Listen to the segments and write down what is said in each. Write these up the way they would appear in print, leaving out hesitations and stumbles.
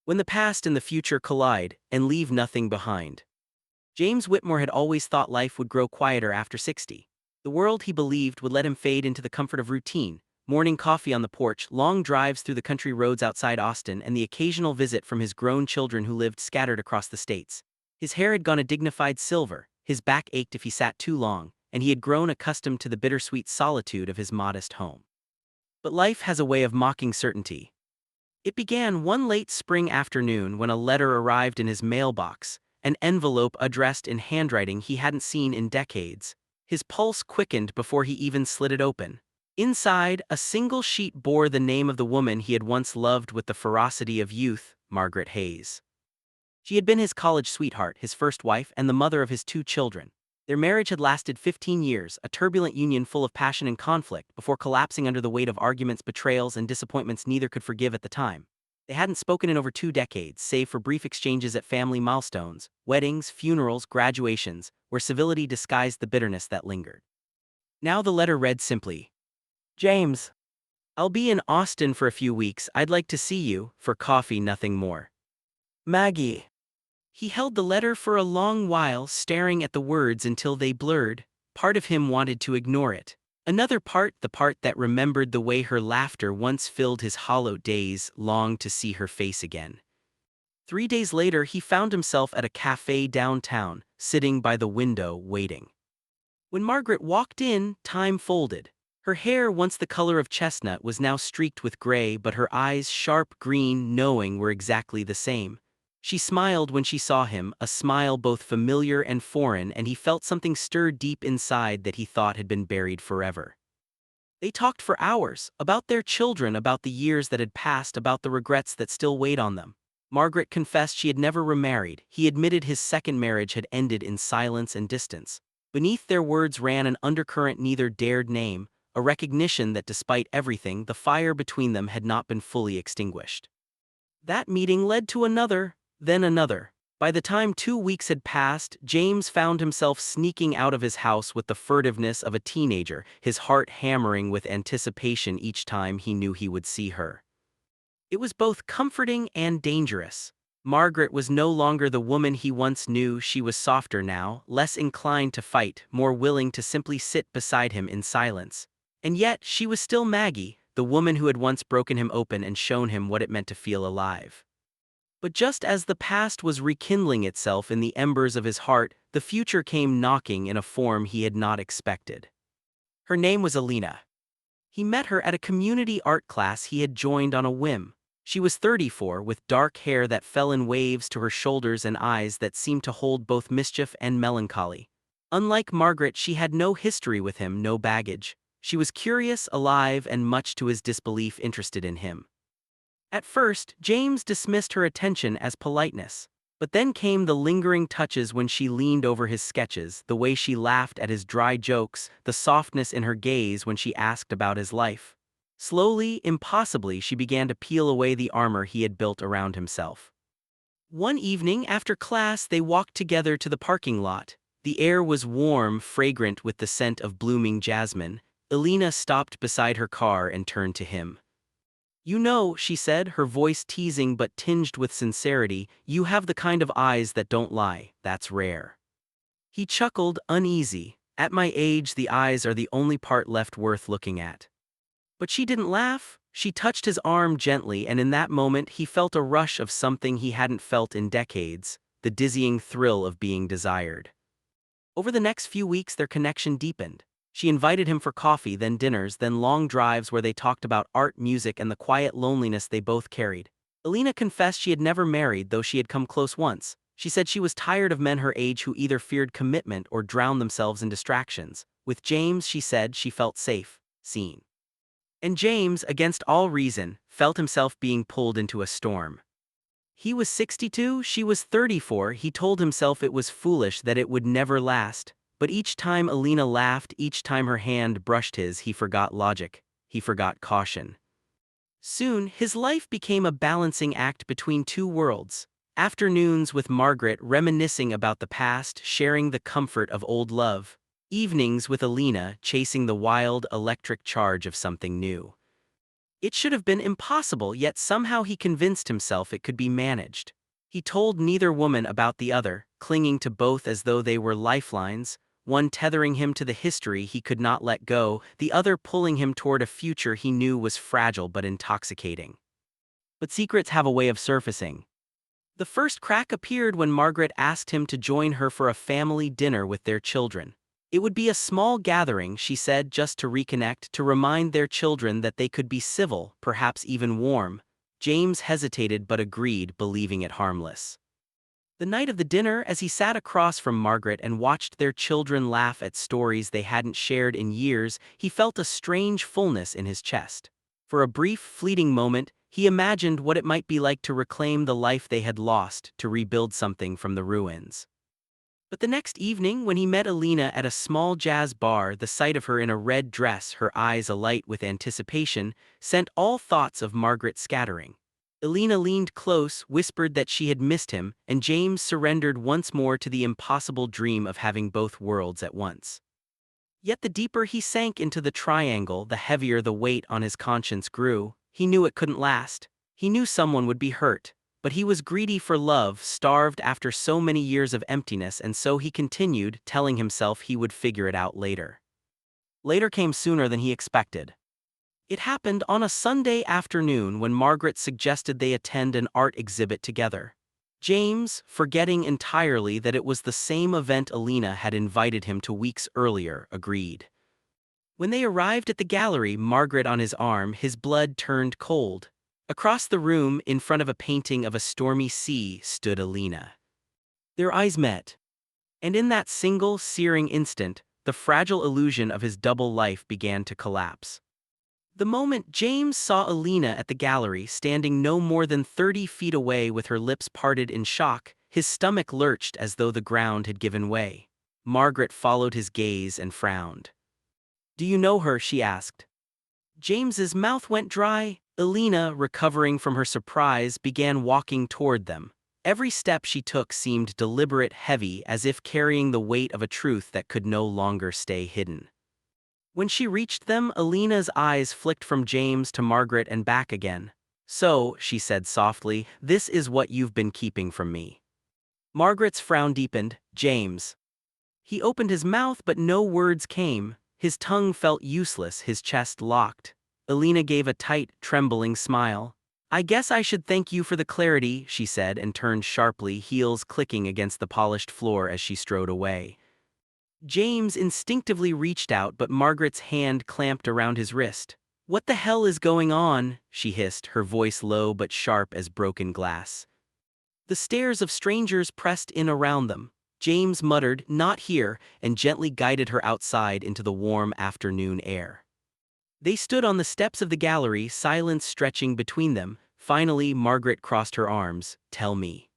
When the past and the future collide and leave nothing behind. James Whitmore had always thought life would grow quieter after 60. The world he believed would let him fade into the comfort of routine, morning coffee on the porch, long drives through the country roads outside Austin, and the occasional visit from his grown children who lived scattered across the states. His hair had gone a dignified silver, his back ached if he sat too long, and he had grown accustomed to the bittersweet solitude of his modest home. But life has a way of mocking certainty. It began one late spring afternoon when a letter arrived in his mailbox, an envelope addressed in handwriting he hadn't seen in decades. His pulse quickened before he even slid it open. Inside, a single sheet bore the name of the woman he had once loved with the ferocity of youth, Margaret Hayes. She had been his college sweetheart, his first wife, and the mother of his 2 children. Their marriage had lasted 15 years, a turbulent union full of passion and conflict, before collapsing under the weight of arguments, betrayals, and disappointments neither could forgive at the time. They hadn't spoken in over 2 decades, save for brief exchanges at family milestones, weddings, funerals, graduations, where civility disguised the bitterness that lingered. Now the letter read simply, James, I'll be in Austin for a few weeks. I'd like to see you, for coffee, nothing more. Maggie. He held the letter for a long while, staring at the words until they blurred. Part of him wanted to ignore it. Another part, the part that remembered the way her laughter once filled his hollow days, longed to see her face again. 3 days later, he found himself at a cafe downtown, sitting by the window, waiting. When Margaret walked in, time folded. Her hair, once the color of chestnut, was now streaked with gray, but her eyes, sharp green, knowing, were exactly the same. She smiled when she saw him, a smile both familiar and foreign, and he felt something stir deep inside that he thought had been buried forever. They talked for hours, about their children, about the years that had passed, about the regrets that still weighed on them. Margaret confessed she had never remarried. He admitted his second marriage had ended in silence and distance. Beneath their words ran an undercurrent neither dared name, a recognition that despite everything, the fire between them had not been fully extinguished. That meeting led to another, then another. By the time 2 weeks had passed, James found himself sneaking out of his house with the furtiveness of a teenager, his heart hammering with anticipation each time he knew he would see her. It was both comforting and dangerous. Margaret was no longer the woman he once knew. She was softer now, less inclined to fight, more willing to simply sit beside him in silence. And yet, she was still Maggie, the woman who had once broken him open and shown him what it meant to feel alive. But just as the past was rekindling itself in the embers of his heart, the future came knocking in a form he had not expected. Her name was Alina. He met her at a community art class he had joined on a whim. She was 34, with dark hair that fell in waves to her shoulders and eyes that seemed to hold both mischief and melancholy. Unlike Margaret, she had no history with him, no baggage. She was curious, alive, and much to his disbelief interested in him. At first, James dismissed her attention as politeness. But then came the lingering touches when she leaned over his sketches, the way she laughed at his dry jokes, the softness in her gaze when she asked about his life. Slowly, impossibly, she began to peel away the armor he had built around himself. One evening, after class, they walked together to the parking lot. The air was warm, fragrant with the scent of blooming jasmine. Alina stopped beside her car and turned to him. You know, she said, her voice teasing but tinged with sincerity, you have the kind of eyes that don't lie, that's rare. He chuckled, uneasy. At my age, the eyes are the only part left worth looking at. But she didn't laugh. She touched his arm gently, and in that moment he felt a rush of something he hadn't felt in decades, the dizzying thrill of being desired. Over the next few weeks their connection deepened. She invited him for coffee, then dinners, then long drives where they talked about art, music, and the quiet loneliness they both carried. Alina confessed she had never married, though she had come close once. She said she was tired of men her age who either feared commitment or drowned themselves in distractions. With James, she said, she felt safe, seen. And James, against all reason, felt himself being pulled into a storm. He was 62, she was 34. He told himself it was foolish, that it would never last. But each time Alina laughed, each time her hand brushed his, he forgot logic, he forgot caution. Soon, his life became a balancing act between two worlds. Afternoons with Margaret reminiscing about the past, sharing the comfort of old love. Evenings with Alina chasing the wild, electric charge of something new. It should have been impossible, yet somehow he convinced himself it could be managed. He told neither woman about the other, clinging to both as though they were lifelines, one tethering him to the history he could not let go, the other pulling him toward a future he knew was fragile but intoxicating. But secrets have a way of surfacing. The first crack appeared when Margaret asked him to join her for a family dinner with their children. It would be a small gathering, she said, just to reconnect, to remind their children that they could be civil, perhaps even warm. James hesitated but agreed, believing it harmless. The night of the dinner, as he sat across from Margaret and watched their children laugh at stories they hadn't shared in years, he felt a strange fullness in his chest. For a brief, fleeting moment, he imagined what it might be like to reclaim the life they had lost, to rebuild something from the ruins. But the next evening, when he met Alina at a small jazz bar, the sight of her in a red dress, her eyes alight with anticipation, sent all thoughts of Margaret scattering. Alina leaned close, whispered that she had missed him, and James surrendered once more to the impossible dream of having both worlds at once. Yet the deeper he sank into the triangle, the heavier the weight on his conscience grew. He knew it couldn't last. He knew someone would be hurt. But he was greedy for love, starved after so many years of emptiness, and so he continued, telling himself he would figure it out later. Later came sooner than he expected. It happened on a Sunday afternoon when Margaret suggested they attend an art exhibit together. James, forgetting entirely that it was the same event Alina had invited him to weeks earlier, agreed. When they arrived at the gallery, Margaret on his arm, his blood turned cold. Across the room, in front of a painting of a stormy sea, stood Alina. Their eyes met. And in that single, searing instant, the fragile illusion of his double life began to collapse. The moment James saw Alina at the gallery, standing no more than 30 feet away with her lips parted in shock, his stomach lurched as though the ground had given way. Margaret followed his gaze and frowned. "Do you know her?" she asked. James's mouth went dry. Alina, recovering from her surprise, began walking toward them. Every step she took seemed deliberate, heavy, as if carrying the weight of a truth that could no longer stay hidden. When she reached them, Alina's eyes flicked from James to Margaret and back again. "So," she said softly, "this is what you've been keeping from me." Margaret's frown deepened. "James." He opened his mouth, but no words came. His tongue felt useless, his chest locked. Alina gave a tight, trembling smile. "I guess I should thank you for the clarity," she said, and turned sharply, heels clicking against the polished floor as she strode away. James instinctively reached out, but Margaret's hand clamped around his wrist. "What the hell is going on?" she hissed, her voice low but sharp as broken glass. The stares of strangers pressed in around them. James muttered, "Not here," and gently guided her outside into the warm afternoon air. They stood on the steps of the gallery, silence stretching between them. Finally, Margaret crossed her arms. "Tell me."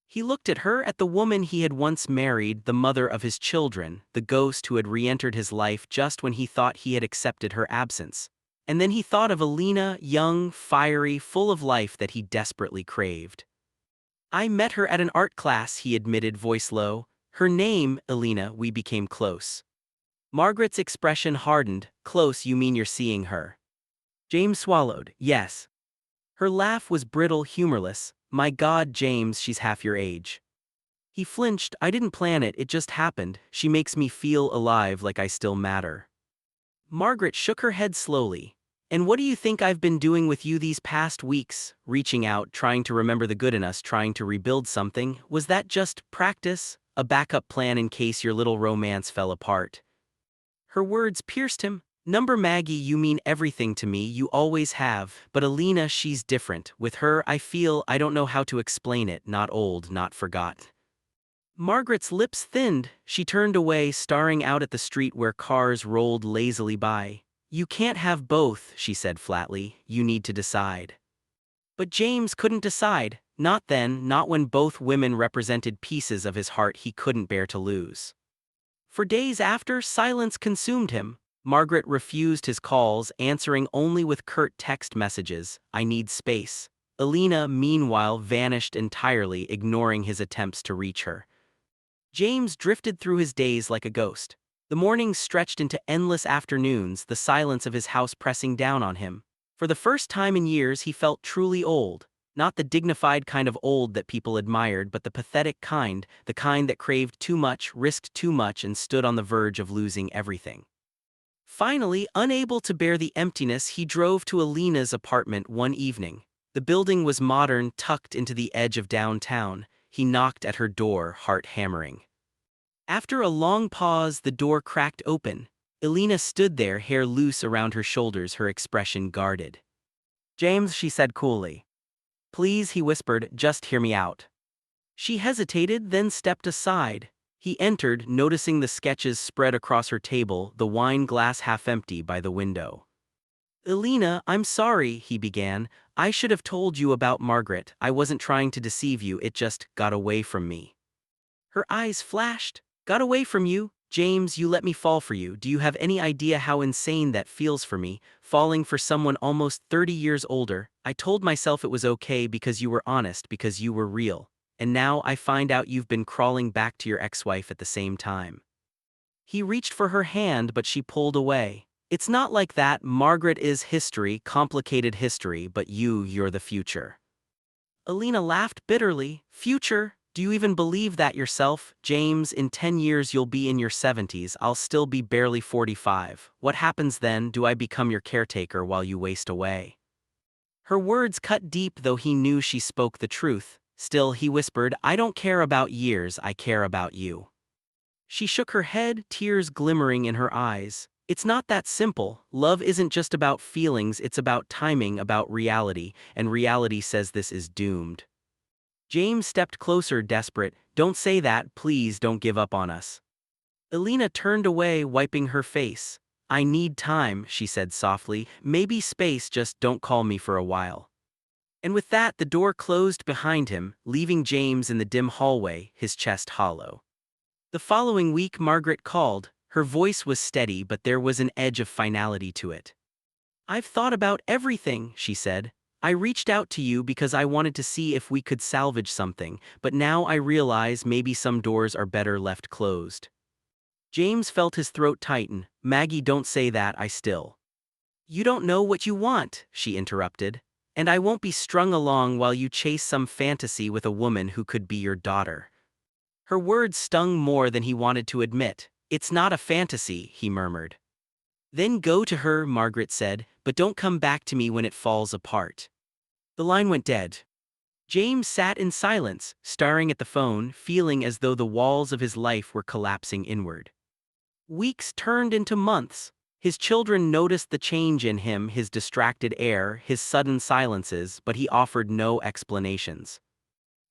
He looked at her, at the woman he had once married, the mother of his children, the ghost who had re-entered his life just when he thought he had accepted her absence. And then he thought of Alina, young, fiery, full of life that he desperately craved. "I met her at an art class," he admitted, voice low. "Her name, Alina, we became close." Margaret's expression hardened. "Close, you mean you're seeing her?" James swallowed. "Yes." Her laugh was brittle, humorless. "My God, James, she's half your age." He flinched. "I didn't plan it, it just happened. She makes me feel alive, like I still matter." Margaret shook her head slowly. "And what do you think I've been doing with you these past weeks? Reaching out, trying to remember the good in us, trying to rebuild something? Was that just practice? A backup plan in case your little romance fell apart?" Her words pierced him. "Number Maggie, you mean everything to me, you always have, but Alina, she's different. With her, I feel, I don't know how to explain it, not old, not forgot." Margaret's lips thinned. She turned away, staring out at the street where cars rolled lazily by. "You can't have both," she said flatly. "You need to decide." But James couldn't decide. Not then, not when both women represented pieces of his heart he couldn't bear to lose. For days after, silence consumed him. Margaret refused his calls, answering only with curt text messages, "I need space." Alina, meanwhile, vanished entirely, ignoring his attempts to reach her. James drifted through his days like a ghost. The mornings stretched into endless afternoons, the silence of his house pressing down on him. For the first time in years he felt truly old, not the dignified kind of old that people admired but the pathetic kind, the kind that craved too much, risked too much and stood on the verge of losing everything. Finally, unable to bear the emptiness, he drove to Alina's apartment one evening. The building was modern, tucked into the edge of downtown. He knocked at her door, heart hammering. After a long pause, the door cracked open. Alina stood there, hair loose around her shoulders, her expression guarded. "James," she said coolly. "Please," he whispered, "just hear me out." She hesitated, then stepped aside. He entered, noticing the sketches spread across her table, the wine glass half empty by the window. "Alina, I'm sorry," he began. "I should have told you about Margaret. I wasn't trying to deceive you, it just got away from me." Her eyes flashed. "Got away from you? James, you let me fall for you. Do you have any idea how insane that feels for me, falling for someone almost 30 years older? I told myself it was okay because you were honest, because you were real. And now I find out you've been crawling back to your ex-wife at the same time." He reached for her hand, but she pulled away. "It's not like that. Margaret is history, complicated history, but you're the future." Alina laughed bitterly. "Future? Do you even believe that yourself? James, in 10 years you'll be in your 70s, I'll still be barely 45. What happens then? Do I become your caretaker while you waste away?" Her words cut deep, though he knew she spoke the truth. Still, he whispered, "I don't care about years, I care about you." She shook her head, tears glimmering in her eyes. "It's not that simple. Love isn't just about feelings, it's about timing, about reality, and reality says this is doomed." James stepped closer, desperate. "Don't say that, please don't give up on us." Alina turned away, wiping her face. "I need time," she said softly. "Maybe space, just don't call me for a while." And with that, the door closed behind him, leaving James in the dim hallway, his chest hollow. The following week Margaret called. Her voice was steady, but there was an edge of finality to it. "I've thought about everything," she said. "I reached out to you because I wanted to see if we could salvage something, but now I realize maybe some doors are better left closed." James felt his throat tighten. "Maggie, don't say that, I still." "You don't know what you want," she interrupted. "And I won't be strung along while you chase some fantasy with a woman who could be your daughter." Her words stung more than he wanted to admit. "It's not a fantasy," he murmured. "Then go to her," Margaret said, "but don't come back to me when it falls apart." The line went dead. James sat in silence, staring at the phone, feeling as though the walls of his life were collapsing inward. Weeks turned into months. His children noticed the change in him, his distracted air, his sudden silences, but he offered no explanations.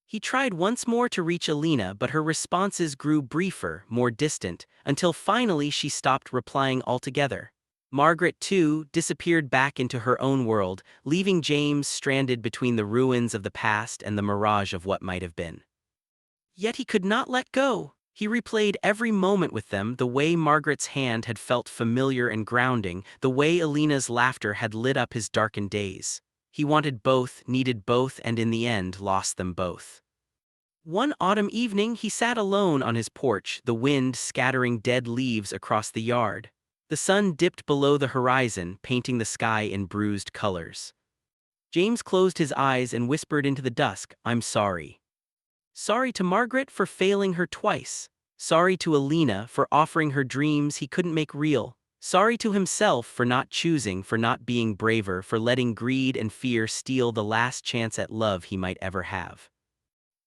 He tried once more to reach Alina, but her responses grew briefer, more distant, until finally she stopped replying altogether. Margaret, too, disappeared back into her own world, leaving James stranded between the ruins of the past and the mirage of what might have been. Yet he could not let go. He replayed every moment with them, the way Margaret's hand had felt familiar and grounding, the way Alina's laughter had lit up his darkened days. He wanted both, needed both, and in the end lost them both. One autumn evening he sat alone on his porch, the wind scattering dead leaves across the yard. The sun dipped below the horizon, painting the sky in bruised colors. James closed his eyes and whispered into the dusk, "I'm sorry." Sorry to Margaret for failing her twice. Sorry to Alina for offering her dreams he couldn't make real. Sorry to himself for not choosing, for not being braver, for letting greed and fear steal the last chance at love he might ever have.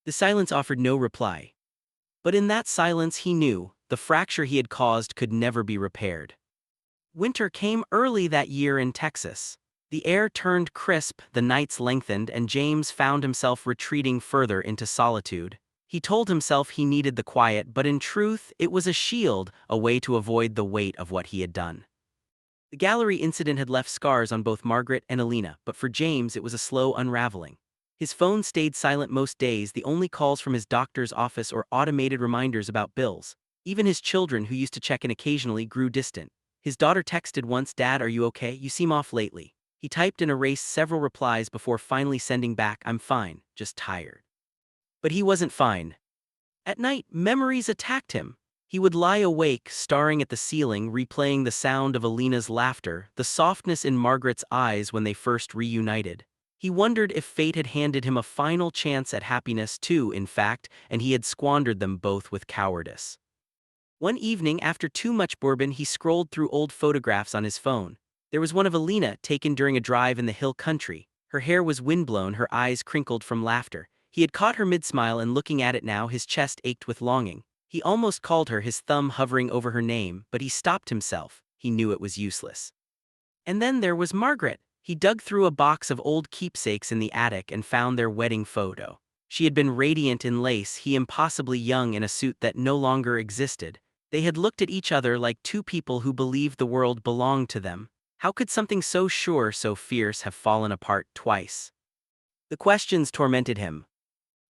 The silence offered no reply. But in that silence he knew, the fracture he had caused could never be repaired. Winter came early that year in Texas. The air turned crisp, the nights lengthened, and James found himself retreating further into solitude. He told himself he needed the quiet, but in truth, it was a shield, a way to avoid the weight of what he had done. The gallery incident had left scars on both Margaret and Alina, but for James it was a slow unraveling. His phone stayed silent most days, the only calls from his doctor's office or automated reminders about bills. Even his children, who used to check in occasionally, grew distant. His daughter texted once, "Dad, are you okay? You seem off lately." He typed and erased several replies before finally sending back, "I'm fine, just tired." But he wasn't fine. At night, memories attacked him. He would lie awake, staring at the ceiling, replaying the sound of Alina's laughter, the softness in Margaret's eyes when they first reunited. He wondered if fate had handed him a final chance at happiness too, in fact, and he had squandered them both with cowardice. One evening, after too much bourbon, he scrolled through old photographs on his phone. There was one of Alina, taken during a drive in the hill country. Her hair was windblown, her eyes crinkled from laughter. He had caught her mid-smile, and looking at it now, his chest ached with longing. He almost called her, his thumb hovering over her name, but he stopped himself. He knew it was useless. And then there was Margaret. He dug through a box of old keepsakes in the attic and found their wedding photo. She had been radiant in lace, he impossibly young in a suit that no longer existed. They had looked at each other like two people who believed the world belonged to them. How could something so sure, so fierce, have fallen apart twice? The questions tormented him.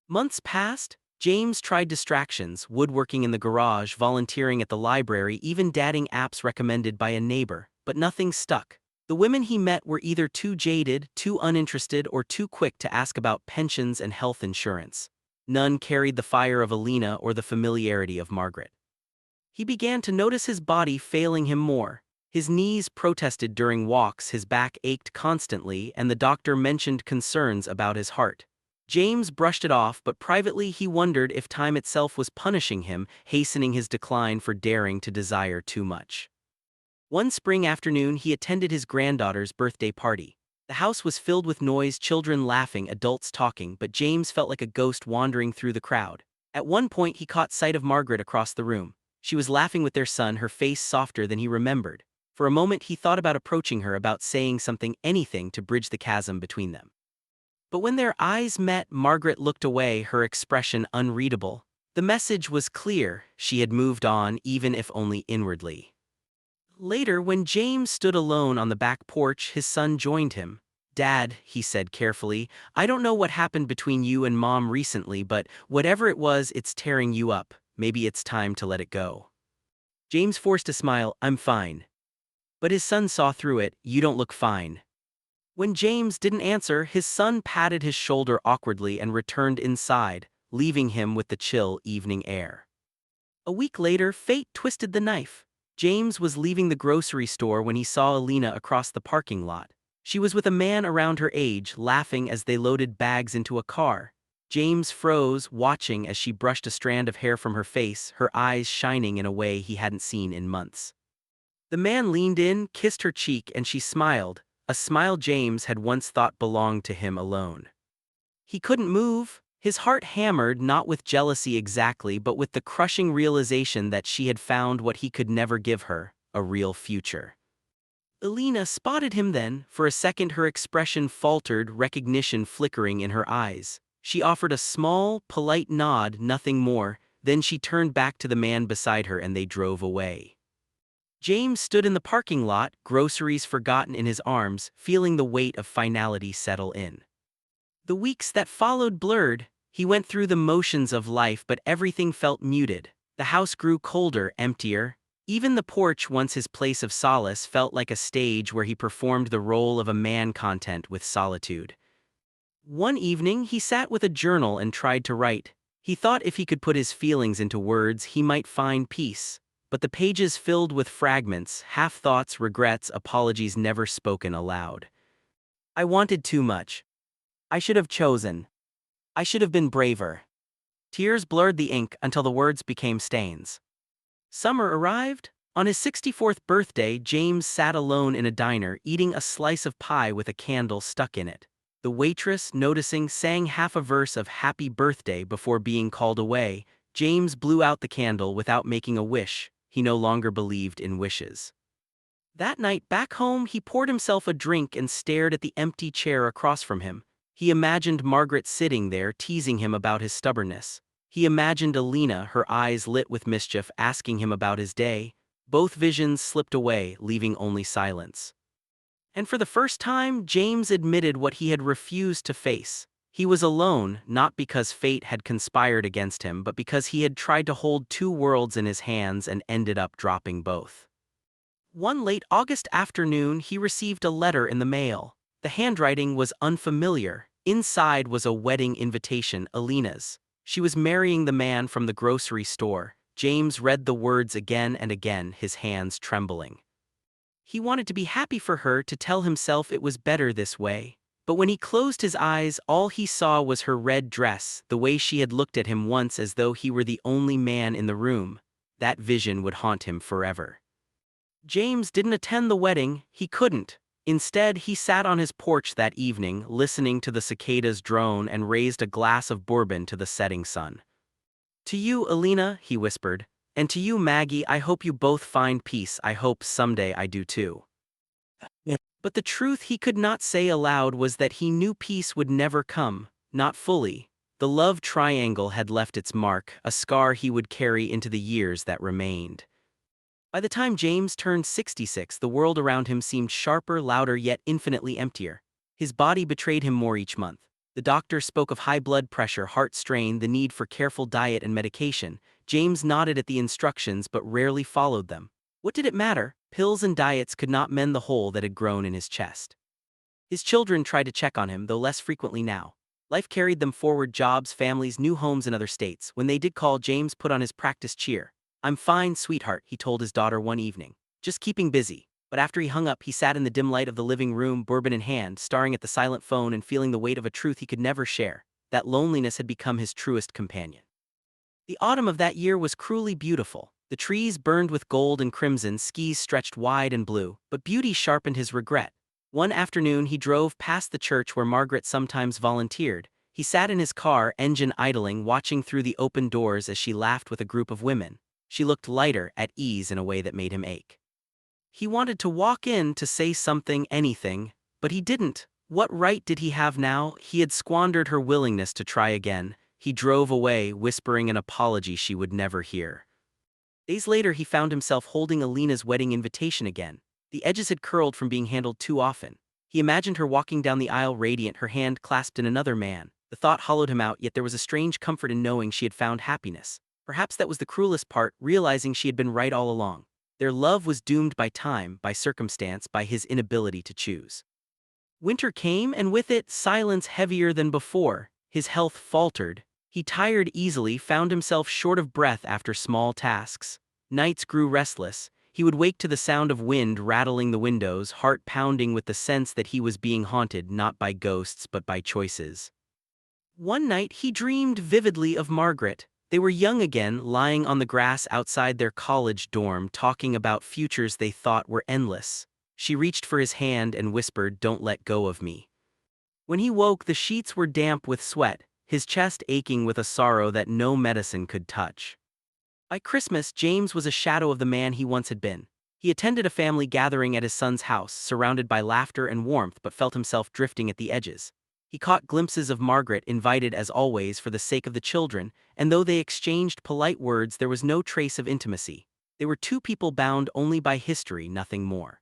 Months passed. James tried distractions, woodworking in the garage, volunteering at the library, even dating apps recommended by a neighbor, but nothing stuck. The women he met were either too jaded, too uninterested, or too quick to ask about pensions and health insurance. None carried the fire of Alina or the familiarity of Margaret. He began to notice his body failing him more. His knees protested during walks, his back ached constantly, and the doctor mentioned concerns about his heart. James brushed it off, but privately he wondered if time itself was punishing him, hastening his decline for daring to desire too much. One spring afternoon he attended his granddaughter's birthday party. The house was filled with noise, children laughing, adults talking, but James felt like a ghost wandering through the crowd. At one point he caught sight of Margaret across the room. She was laughing with their son, her face softer than he remembered. For a moment he thought about approaching her, about saying something, anything to bridge the chasm between them. But when their eyes met, Margaret looked away, her expression unreadable. The message was clear: she had moved on, even if only inwardly. Later, when James stood alone on the back porch, his son joined him. "Dad," he said carefully, "I don't know what happened between you and Mom recently, but whatever it was, it's tearing you up. Maybe it's time to let it go." James forced a smile. "I'm fine." But his son saw through it. "You don't look fine." When James didn't answer, his son patted his shoulder awkwardly and returned inside, leaving him with the chill evening air. A week later, fate twisted the knife. James was leaving the grocery store when he saw Alina across the parking lot. She was with a man around her age, laughing as they loaded bags into a car. James froze, watching as she brushed a strand of hair from her face, her eyes shining in a way he hadn't seen in months. The man leaned in, kissed her cheek, and she smiled. A smile James had once thought belonged to him alone. He couldn't move. His heart hammered, not with jealousy exactly, but with the crushing realization that she had found what he could never give her: a real future. Alina spotted him then. For a second her expression faltered, recognition flickering in her eyes. She offered a small, polite nod, nothing more. Then she turned back to the man beside her and they drove away. James stood in the parking lot, groceries forgotten in his arms, feeling the weight of finality settle in. The weeks that followed blurred. He went through the motions of life, but everything felt muted. The house grew colder, emptier. Even the porch, once his place of solace, felt like a stage where he performed the role of a man content with solitude. One evening, he sat with a journal and tried to write. He thought if he could put his feelings into words, he might find peace. But the pages filled with fragments, half-thoughts, regrets, apologies never spoken aloud. "I wanted too much. I should have chosen. I should have been braver." Tears blurred the ink until the words became stains. Summer arrived. On his 64th birthday, James sat alone in a diner, eating a slice of pie with a candle stuck in it. The waitress, noticing, sang half a verse of "Happy Birthday" before being called away. James blew out the candle without making a wish. He no longer believed in wishes. That night, back home, he poured himself a drink and stared at the empty chair across from him. He imagined Margaret sitting there, teasing him about his stubbornness. He imagined Alina, her eyes lit with mischief, asking him about his day. Both visions slipped away, leaving only silence. And for the first time, James admitted what he had refused to face. He was alone, not because fate had conspired against him, but because he had tried to hold two worlds in his hands and ended up dropping both. One late August afternoon, he received a letter in the mail. The handwriting was unfamiliar. Inside was a wedding invitation, Alina's. She was marrying the man from the grocery store. James read the words again and again, his hands trembling. He wanted to be happy for her, to tell himself it was better this way. But when he closed his eyes, all he saw was her red dress, the way she had looked at him once as though he were the only man in the room. That vision would haunt him forever. James didn't attend the wedding, he couldn't. Instead, he sat on his porch that evening, listening to the cicadas drone, and raised a glass of bourbon to the setting sun. "To you, Alina," he whispered, "and to you, Maggie, I hope you both find peace. I hope someday I do too." But the truth he could not say aloud was that he knew peace would never come, not fully. The love triangle had left its mark, a scar he would carry into the years that remained. By the time James turned 66, the world around him seemed sharper, louder, yet infinitely emptier. His body betrayed him more each month. The doctor spoke of high blood pressure, heart strain, the need for careful diet and medication. James nodded at the instructions but rarely followed them. What did it matter? Pills and diets could not mend the hole that had grown in his chest. His children tried to check on him, though less frequently now. Life carried them forward, jobs, families, new homes in other states. When they did call, James put on his practiced cheer. "I'm fine, sweetheart," he told his daughter one evening. "Just keeping busy." But after he hung up, he sat in the dim light of the living room, bourbon in hand, staring at the silent phone and feeling the weight of a truth he could never share. That loneliness had become his truest companion. The autumn of that year was cruelly beautiful. The trees burned with gold and crimson, skies stretched wide and blue, but beauty sharpened his regret. One afternoon he drove past the church where Margaret sometimes volunteered. He sat in his car, engine idling, watching through the open doors as she laughed with a group of women. She looked lighter, at ease in a way that made him ache. He wanted to walk in, to say something, anything, but he didn't. What right did he have now? He had squandered her willingness to try again. He drove away, whispering an apology she would never hear. Days later, he found himself holding Alina's wedding invitation again. The edges had curled from being handled too often. He imagined her walking down the aisle radiant, her hand clasped in another man. The thought hollowed him out, yet there was a strange comfort in knowing she had found happiness. Perhaps that was the cruelest part, realizing she had been right all along. Their love was doomed by time, by circumstance, by his inability to choose. Winter came, and with it, silence heavier than before. His health faltered. He tired easily, found himself short of breath after small tasks. Nights grew restless. He would wake to the sound of wind rattling the windows, heart pounding with the sense that he was being haunted not by ghosts but by choices. One night he dreamed vividly of Margaret. They were young again, lying on the grass outside their college dorm, talking about futures they thought were endless. She reached for his hand and whispered, "Don't let go of me." When he woke, the sheets were damp with sweat, his chest aching with a sorrow that no medicine could touch. By Christmas, James was a shadow of the man he once had been. He attended a family gathering at his son's house, surrounded by laughter and warmth, but felt himself drifting at the edges. He caught glimpses of Margaret, invited as always for the sake of the children, and though they exchanged polite words, there was no trace of intimacy. They were two people bound only by history, nothing more.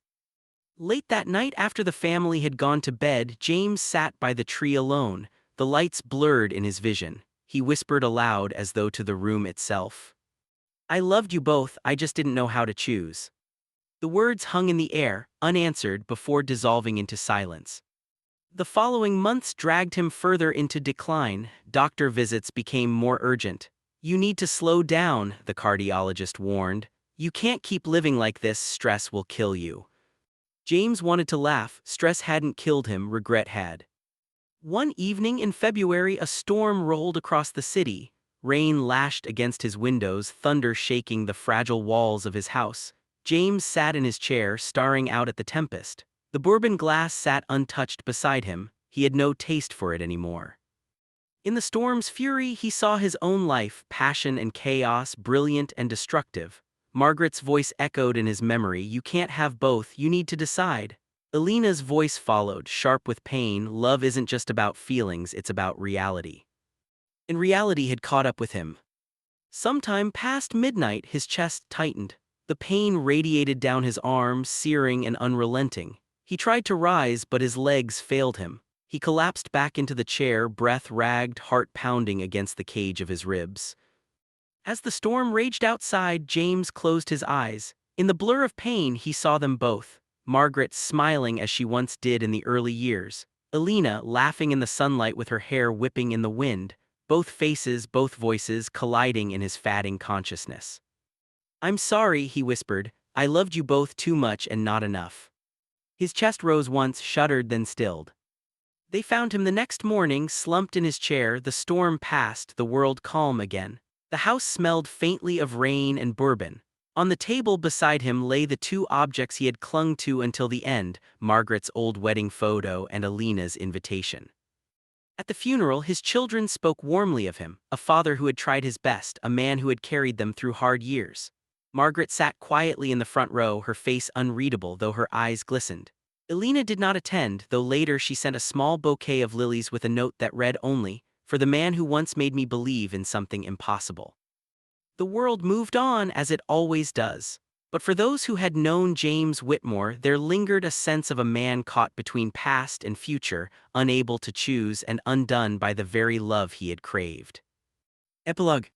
Late that night, after the family had gone to bed, James sat by the tree alone, the lights blurred in his vision. He whispered aloud as though to the room itself. "I loved you both, I just didn't know how to choose." The words hung in the air, unanswered, before dissolving into silence. The following months dragged him further into decline. Doctor visits became more urgent. "You need to slow down," the cardiologist warned. "You can't keep living like this, stress will kill you." James wanted to laugh. Stress hadn't killed him, regret had. One evening in February, a storm rolled across the city. Rain lashed against his windows, thunder shaking the fragile walls of his house. James sat in his chair, staring out at the tempest. The bourbon glass sat untouched beside him. He had no taste for it anymore. In the storm's fury, he saw his own life, passion and chaos, brilliant and destructive. Margaret's voice echoed in his memory, "You can't have both, you need to decide." Alina's voice followed, sharp with pain, "Love isn't just about feelings, it's about reality." And reality had caught up with him. Sometime past midnight, his chest tightened. The pain radiated down his arms, searing and unrelenting. He tried to rise, but his legs failed him. He collapsed back into the chair, breath ragged, heart pounding against the cage of his ribs. As the storm raged outside, James closed his eyes. In the blur of pain, he saw them both. Margaret smiling as she once did in the early years. Alina laughing in the sunlight with her hair whipping in the wind. both faces, both voices colliding in his fading consciousness. "I'm sorry," he whispered. "I loved you both too much and not enough." His chest rose once, shuddered, then stilled. They found him the next morning, slumped in his chair, the storm past, the world calm again. The house smelled faintly of rain and bourbon. On the table beside him lay the two objects he had clung to until the end, Margaret's old wedding photo and Alina's invitation. At the funeral, his children spoke warmly of him, a father who had tried his best, a man who had carried them through hard years. Margaret sat quietly in the front row, her face unreadable though her eyes glistened. Alina did not attend, though later she sent a small bouquet of lilies with a note that read only, "For the man who once made me believe in something impossible." The world moved on as it always does. But for those who had known James Whitmore, there lingered a sense of a man caught between past and future, unable to choose and undone by the very love he had craved. Epilogue.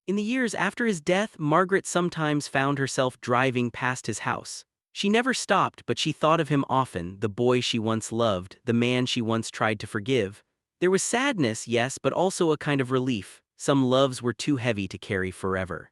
In the years after his death, Margaret sometimes found herself driving past his house. She never stopped, but she thought of him often, the boy she once loved, the man she once tried to forgive. There was sadness, yes, but also a kind of relief. Some loves were too heavy to carry forever.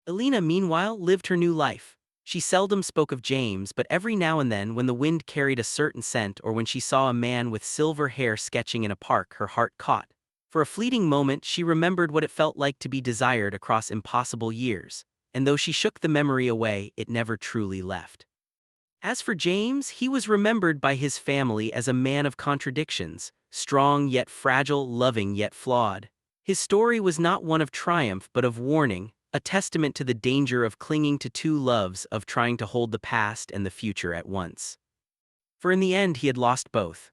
Alina, meanwhile, lived her new life. She seldom spoke of James, but every now and then, when the wind carried a certain scent or when she saw a man with silver hair sketching in a park, her heart caught. For a fleeting moment, she remembered what it felt like to be desired across impossible years, and though she shook the memory away, it never truly left. As for James, he was remembered by his family as a man of contradictions, strong yet fragile, loving yet flawed. His story was not one of triumph but of warning, a testament to the danger of clinging to two loves, of trying to hold the past and the future at once. For in the end he had lost both.